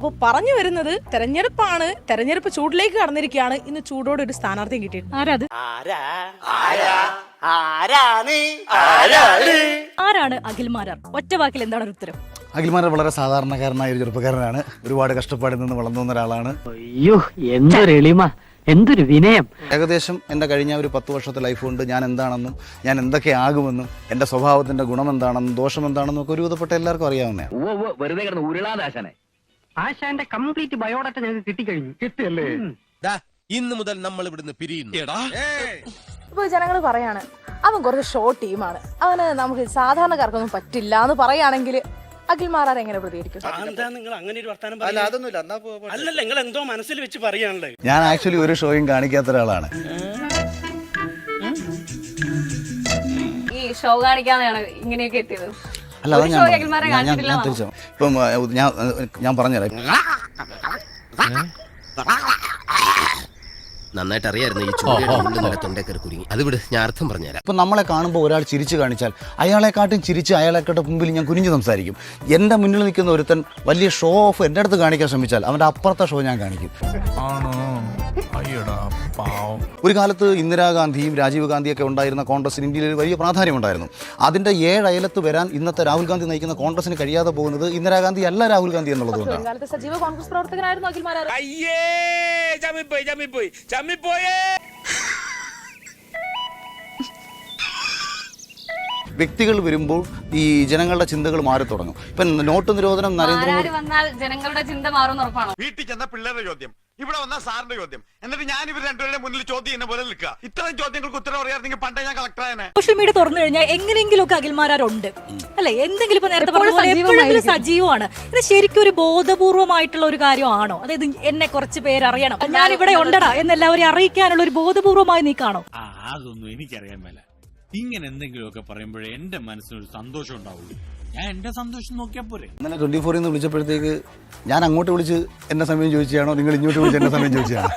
അപ്പോൾ പറഞ്ഞു വരുന്നത് തെരഞ്ഞെടുപ്പാണ്, തെരഞ്ഞെടുപ്പ് ചൂടിലേക്ക് കടന്നിരിക്കുകയാണ്. ഇന്ന് ചൂടോടെ ഒരു സ്ഥാനാർത്ഥിയെ കിട്ടിയിട്ടുണ്ട്. ആരാണ് അഖിൽമാരാർ? ഒറ്റ വാക്കിൽ എന്താണ് ഒരു ഉത്തരം? അഖിൽമാരാർ വളരെ സാധാരണക്കാരനായ ഒരു ചെറുപ്പക്കാരനാണ്. ഒരുപാട് കഷ്ടപ്പാടിൽ നിന്ന് വളർന്നു വന്ന ഒരാളാണ്. അയ്യോ, എന്തൊരു എളിമ, എന്തൊരു വിനയം. ഏകദേശം എൻ്റെ കഴിഞ്ഞ ഒരു 10 വർഷത്തെ ലൈഫ് കൊണ്ട് ഞാൻ എന്താണെന്നും ഞാൻ എന്തൊക്കെ ആകുമെന്നും എൻ്റെ സ്വഭാവത്തിന്റെ ഗുണം എന്താണെന്നും ദോഷം എന്താണെന്നും ഒക്കെ ഒരുവിധപ്പെട്ട എല്ലാവർക്കും അറിയാവുന്നതാണ്. വെറുതെ കിടന്ന് ഉരുളാദാശനെ. ആശാന്റെ കംപ്ലീറ്റ് ബയോഡാറ്റ ഞങ്ങൾക്ക് കിട്ടിക്കഴിഞ്ഞു. കിട്ടിയല്ലേ? ഇന്ന് മുതൽ നമ്മൾ ഇവിടുന്ന് പിരിയുന്നു. ഇപ്പോൾ ജനങ്ങൾ പറയാണ് അവൻ കുറച്ച് ഷോർട്ട് ടീമാണ്, അവന് നമുക്ക് സാധാരണക്കാർക്കൊന്നും പറ്റില്ല എന്ന് പറയുകയാണെങ്കിൽ അഖിൽമാരാർ എങ്ങനെ പ്രതികരിക്കും? നിങ്ങൾ അങ്ങനെ ഒരു വർത്താനം അല്ലല്ല, നിങ്ങൾ എന്തോ മനസ്സിൽ വെച്ച് പറയാണല്ലേ. ഞാൻ ആക്ച്വലി ഒരു ഷോയും കാണിക്കാത്ത ഒരാളാണ്. ഈ ഷോ കാണിക്കാതെയാണ് ഇങ്ങനെയൊക്കെ എത്തിയത്. അല്ല, അത് ഞാൻ തിരിച്ചു ഇപ്പം ഞാൻ പറഞ്ഞുതരാം. നന്നായിട്ട് അറിയായിരുന്നു ഈ ചൂടിന്റെ തൊണ്ടേക്കറി കുരുങ്ങി. അത് വിട്, ഞാൻ അർത്ഥം പറഞ്ഞുതരാം. ഇപ്പം നമ്മളെ കാണുമ്പോൾ ഒരാൾ ചിരിച്ചു കാണിച്ചാൽ അയാളെക്കാട്ടും ചിരിച്ച് അയാളെക്കാട്ടും മുമ്പിൽ ഞാൻ കുനിഞ്ഞു സംസാരിക്കും. എൻ്റെ മുന്നിൽ നിൽക്കുന്ന ഒരുത്തൻ വലിയ ഷോ ഓഫ് എൻ്റെ അടുത്ത് കാണിക്കാൻ ശ്രമിച്ചാൽ അവൻ്റെ അപ്പുറത്തെ ഷോ ഞാൻ കാണിക്കും. ഒരു കാലത്ത് ഇന്ദിരാഗാന്ധിയും രാജീവ് ഗാന്ധിയൊക്കെ ഉണ്ടായിരുന്ന കോൺഗ്രസിന് ഇന്ത്യയിൽ വലിയ പ്രാധാന്യമുണ്ടായിരുന്നു. അതിൻ്റെ 7 അയലത്ത് വരാൻ ഇന്നത്തെ രാഹുൽ ഗാന്ധി നയിക്കുന്ന കോൺഗ്രസിന് കഴിയാതെ പോകുന്നത് ഇന്ദിരാഗാന്ധി അല്ല രാഹുൽ ഗാന്ധി എന്നുള്ളതുകൊണ്ടാണ്. സജീവ കോൺഗ്രസ് പ്രവർത്തകനായിരുന്നു അഖിൽമാരാർ. വ്യക്തികൾ വരുമ്പോൾ ഈ ജനങ്ങളുടെ ചിന്തകൾ മാറി തുടങ്ങും. ഇപ്പം നോട്ട് നിരോധനം നരേന്ദ്രമോദി വന്നാൽ ജനങ്ങളുടെ ചിന്ത മാറും ഉറപ്പാണോ? വീട്ടിൽ ചെന്ന പിള്ളേരുടെ ചോദ്യം, ഇവിടെ വന്ന സാറിന്റെ ചോദ്യം, എന്നിട്ട് ഞാൻ ഇവർ രണ്ടുപേരുടെ മുന്നിൽ ചോദ്യം ചെയ്യുന്ന പോലെ നിൽക്കുക. ഇത്തരം ചോദ്യങ്ങൾക്ക് ഉത്തരം അറിയാമെങ്കിൽ പണ്ടേ ഞാൻ കളക്ടറായനെ. സോഷ്യൽ മീഡിയ തുറന്നു കഴിഞ്ഞാൽ എങ്ങനെയെങ്കിലും ഒക്കെ അഖിൽമാരാരുണ്ട് അല്ലെ? എന്തെങ്കിലും ഇപ്പൊ നേരത്തെ എപ്പോഴും സജീവമാണ്. ഇത് ശരിക്കും ഒരു ബോധപൂർവമായിട്ടുള്ള ഒരു കാര്യമാണോ? അതായത് എന്നെ കുറച്ച് പേരറിയണം, ഞാൻ ഇവിടെ ഉണ്ടടാ എന്നെല്ലാവരെയും അറിയിക്കാനുള്ള ഒരു ബോധപൂർവമായ നീക്കാണോ? അതൊന്നും എനിക്കറിയാൻ മേല. ഇങ്ങനെ എന്തെങ്കിലുമൊക്കെ പറയുമ്പോഴേ എന്റെ മനസ്സിനൊരു സന്തോഷം ഉണ്ടാവുള്ളൂ. ഞാൻ എന്റെ സന്തോഷം നോക്കിയാ പോരെ. ഇന്നലെ 24 നിന്ന് വിളിച്ചപ്പോഴത്തേക്ക് ഞാൻ അങ്ങോട്ട് വിളിച്ച് എന്റെ സമയം ചോദിച്ചാണോ, നിങ്ങൾ ഇങ്ങോട്ട് വിളിച്ച് എന്റെ സമയം ചോദിച്ചാണോ?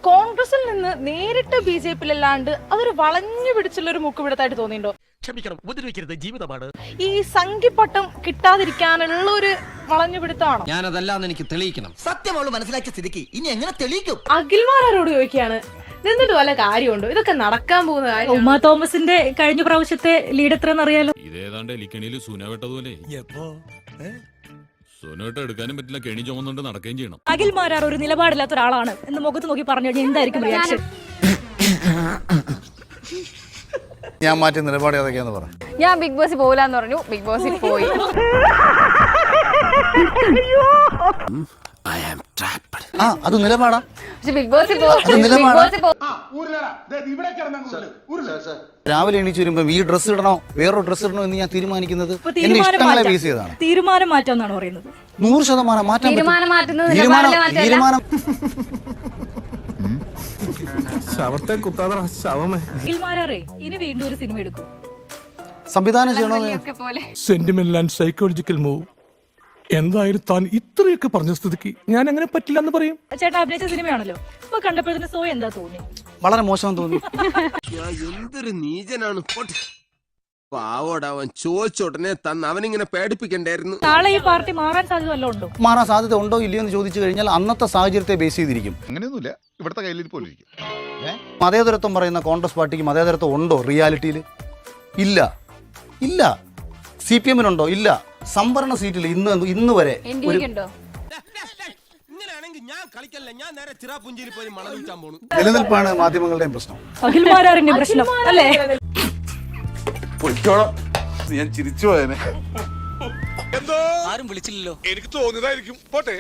കോൺഗ്രസിൽ നിന്ന് നേരിട്ട് BJP-യിലല്ലാണ്ട് അതൊരു വളഞ്ഞു പിടിച്ചുള്ള ഒരു മുക്കുപിടുത്തായിട്ട് തോന്നിയിട്ടുണ്ടോ? ക്ഷമിക്കണം, ഉപദ്രവിക്കരുത്, ജീവിതമാണ്. ഈ സംഘിപ്പട്ടം കിട്ടാതിരിക്കാനുള്ള ഒരു വളഞ്ഞു പിടുത്തമാണോ? ഞാനതല്ലാന്ന് എനിക്ക് തെളിയിക്കണം. സത്യം അവള് മനസ്സിലാക്കിയ സ്ഥിതിക്ക് ഇനി എങ്ങനെ തെളിയിക്കും? അഖിൽമാരാരോട് ചോദിക്കുകയാണ്, നിന്നിട്ട് വല്ല കാര്യമുണ്ടോ? ഇതൊക്കെ നടക്കാൻ പോകുന്ന കാര്യം. ഉമാ തോമസിന്റെ കഴിഞ്ഞ പ്രാവശ്യത്തെ ലീഡ് എത്രയെന്ന് അറിയാലോ? ഇതേതാണ്ട് എലിക്കണിയിൽ സുനവെട്ടതുപോലെ. സുനവെട്ട എടുക്കാനും പറ്റില്ല, കെണി ചുമന്നുകൊണ്ട് നടക്കുകയും ചെയ്യണം. അഖിൽമാരാർ ഒരു നിലപാടില്ലാത്ത ഒരാളാണ് എന്ന് മുഖത്ത് നോക്കി പറഞ്ഞു കഴിഞ്ഞാൽ എന്തായിരിക്കും റിയാക്ഷൻ? ഞാൻ മാറ്റിയ നിലപാട് ഏതൊക്കെയാന്ന് പറഞ്ഞു. ഞാൻ ബിഗ് ബോസിൽ പോകില്ലെന്ന് പറഞ്ഞു, ബിഗ് ബോസിൽ പോയി. അത് നിലപാടാ. പക്ഷെ ബിഗ് ബോസിൽ രാവിലെ എണീച്ച് വരുമ്പോ ഈ ഡ്രസ്സ് ഇടണോ വേറൊരു ഡ്രസ്സ് ഇടണോ എന്ന് ഞാൻ തീരുമാനിക്കുന്നത് എന്റെ ഇഷ്ടങ്ങളെ ബേസ് ചെയ്താണ്. തീരുമാനം മാറ്റാന്നാണ് പറയുന്നത്. 100% മാറ്റാൻ തീരുമാനം മാറ്റുന്നത് അഖിൽമാരാറേ ഇനി വീണ്ടും ഒരു സിനിമ എടുക്കും, സംവിധാനം ചെയ്യണോ? Sentimental and psychological move. എന്തായാലും താൻ ഇത്രയൊക്കെ പറഞ്ഞ സ്ഥിതിക്ക് ഞാൻ അങ്ങനെ പറ്റില്ല എന്ന് പറയും. ചേട്ടാ അഭിനയിച്ച സിനിമയാണല്ലോ, ഇപ്പൊ കണ്ടപ്പോഴത്തിന് സോ എന്താ തോന്നി? വളരെ മോശം തോന്നി. എന്തൊരു നീചനാണ്. പാവോടവൻ ചോദിച്ചോടനെ തന്ന് അവനിങ്ങനെ പേടിപ്പിക്കണ്ടായിരുന്നു. നാളെ ഈ പാർട്ടി മാറാൻ സാധ്യത വല്ലതും ഉണ്ടോ? മാറാൻ സാധ്യത ഉണ്ടോ ഇല്ലയോ എന്ന് ചോദിച്ചു കഴിഞ്ഞാൽ അന്നത്തെ സാഹചര്യത്തെ ബേസ് ചെയ്തിരിക്കും. അങ്ങനെയൊന്നുമില്ല, ഇവിടുത്തെ കയ്യിലിരിപ്പോലിരിക്കും. മതേതരത്വം പറയുന്ന കോൺഗ്രസ് പാർട്ടിക്ക് മതേതരത്വം ഉണ്ടോ റിയാലിറ്റിയിൽ? ഇല്ല. ഇല്ല. CPM-നുണ്ടോ? ഇല്ല. സംവരണ സീറ്റിൽ ഇന്ന് വരെ നിലനിൽപ്പാണ് മാധ്യമങ്ങളുടെയും പ്രശ്നം. അഖിൽമാരാറിന്റെ പ്രശ്നം അല്ലേ? ഞാൻ ചിരിച്ചു പോയനെ. ആരും വിളിച്ചില്ലല്ലോ. എനിക്ക് തോന്നിയതായിരിക്കും. പോട്ടെ.